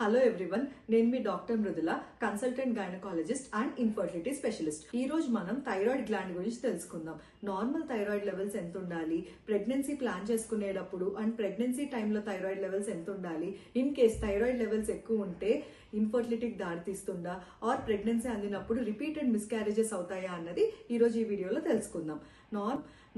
Hello everyone, నేను మీ doctor Mrudula, consultant gynaecologist and infertility specialist. ఈ రోజు మనం థైరాయిడ్ గ్లాండ్ గురించి తెలుసుకుందాం. నార్మల్ థైరాయిడ్ లెవెల్స్ ఎంత ఉండాలి, ప్రెగ్నెన్సీ ప్లాన్ చేసుకునేటప్పుడు అండ్ ప్రెగ్నెన్సీ టైంలో థైరాయిడ్ లెవెల్స్ ఎంత ఉండాలి, ఇన్ కేస్ థైరాయిడ్ లెవెల్స్ ఎక్కువ ఉంటే ఇన్ఫర్టిలిటీకి దారితీస్తుందా ఆర్ ప్రెగ్నెన్సీ అందినప్పుడు రిపీటెడ్ మిస్క్యారేజెస్ అవుతాయా అన్నది ఈ రోజు ఈ వీడియోలో తెలుసుకుందాం.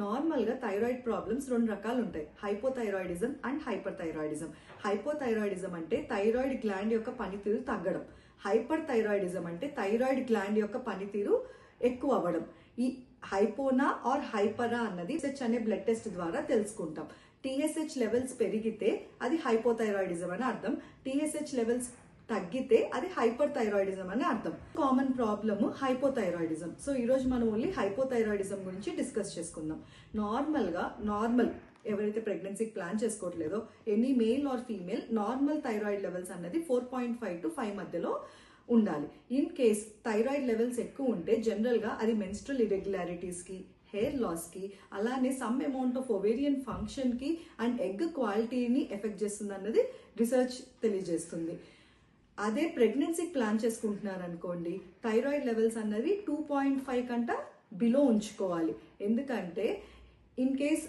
నార్మల్ గా థైరాయిడ్ ప్రాబ్లమ్స్ రెండు రకాలు ఉంటాయి, hypothyroidism and hyper thyroidism. Hypothyroidism అంటే థైరాయిడ్ గ్లాండ్ యొక్క పనితీరు తగ్గడం, హైపర్ థైరాయిడిజం అంటే థైరాయిడ్ గ్లాండ్ యొక్క పనితీరు ఎక్కువ అవ్వడం. ఈ హైపోనా ఆర్ హైపరా అన్నది TSH అనే బ్లడ్ టెస్ట్ ద్వారా తెలుసుకుంటాం. TSH లెవెల్స్ పెరిగితే అది హైపోథైరాయిడిజం అని అర్థం, TSH లెవెల్స్ తగ్గితే అది హైపర్ థైరాయిడిజం అని అర్థం. Common problem hypothyroidism. సో ఈ రోజు మనం ఓన్లీ హైపోథైరాయిడిజం గురించి డిస్కస్ చేసుకుందాం. నార్మల్ ఎవరైతే ప్రెగ్నెన్సీకి ప్లాన్ చేసుకోవట్లేదో, any male or female, normal thyroid levels అన్నది 4.5 to 5 మధ్యలో ఉండాలి. ఇన్ కేస్ థైరాయిడ్ లెవెల్స్ ఎక్కువ ఉంటే జనరల్ గా అది మెన్స్ట్రల్ ఇరెగ్యులారిటీస్ కి, హెయిర్ లాస్ కి, అలానే some amount of ovarian function కి అండ్ ఎగ్ క్వాలిటీని ఎఫెక్ట్ చేస్తుంది అన్నది రీసెర్చ్ తెలియజేస్తుంది. అదే ప్రెగ్నెన్సీకి ప్లాన్ చేసుకుంటున్నారు అనుకోండి, థైరాయిడ్ లెవెల్స్ అన్నవి 2.5 కంట బిలో ఉంచుకోవాలి. ఎందుకంటే ఇన్ కేస్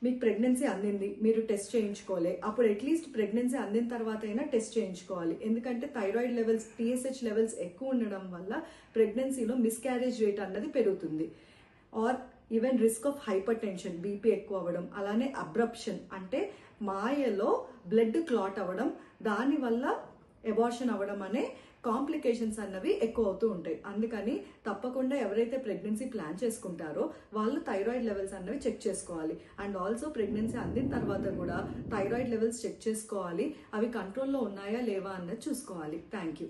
మీకు ప్రెగ్నెన్సీ అందింది, మీరు టెస్ట్ చేయించుకోలే, అప్పుడు అట్లీస్ట్ ప్రెగ్నెన్సీ అందిన తర్వాత అయినా టెస్ట్ చేయించుకోవాలి. ఎందుకంటే థైరాయిడ్ లెవెల్స్, TSH లెవెల్స్ ఎక్కువ ఉండడం వల్ల ప్రెగ్నెన్సీలో మిస్క్యారేజ్ రేట్ అన్నది పెరుగుతుంది. Or even risk of hypertension, BP ఎక్కువ అవ్వడం, అలానే అబ్రప్షన్ అంటే మాయలో బ్లడ్ క్లాట్ అవ్వడం, దానివల్ల ఎబార్షన్ అవ్వడం అనే కాంప్లికేషన్స్ అన్నవి ఎక్కువ అవుతూ ఉంటాయి. అందుకని తప్పకుండా ఎవరైతే ప్రెగ్నెన్సీ ప్లాన్ చేసుకుంటారో వాళ్ళు థైరాయిడ్ లెవెల్స్ అన్నవి చెక్ చేసుకోవాలి. అండ్ ఆల్సో ప్రెగ్నెన్సీ అందిన తర్వాత కూడా థైరాయిడ్ లెవెల్స్ చెక్ చేసుకోవాలి, అవి కంట్రోల్లో ఉన్నాయా లేవా అన్నది చూసుకోవాలి. Thank you.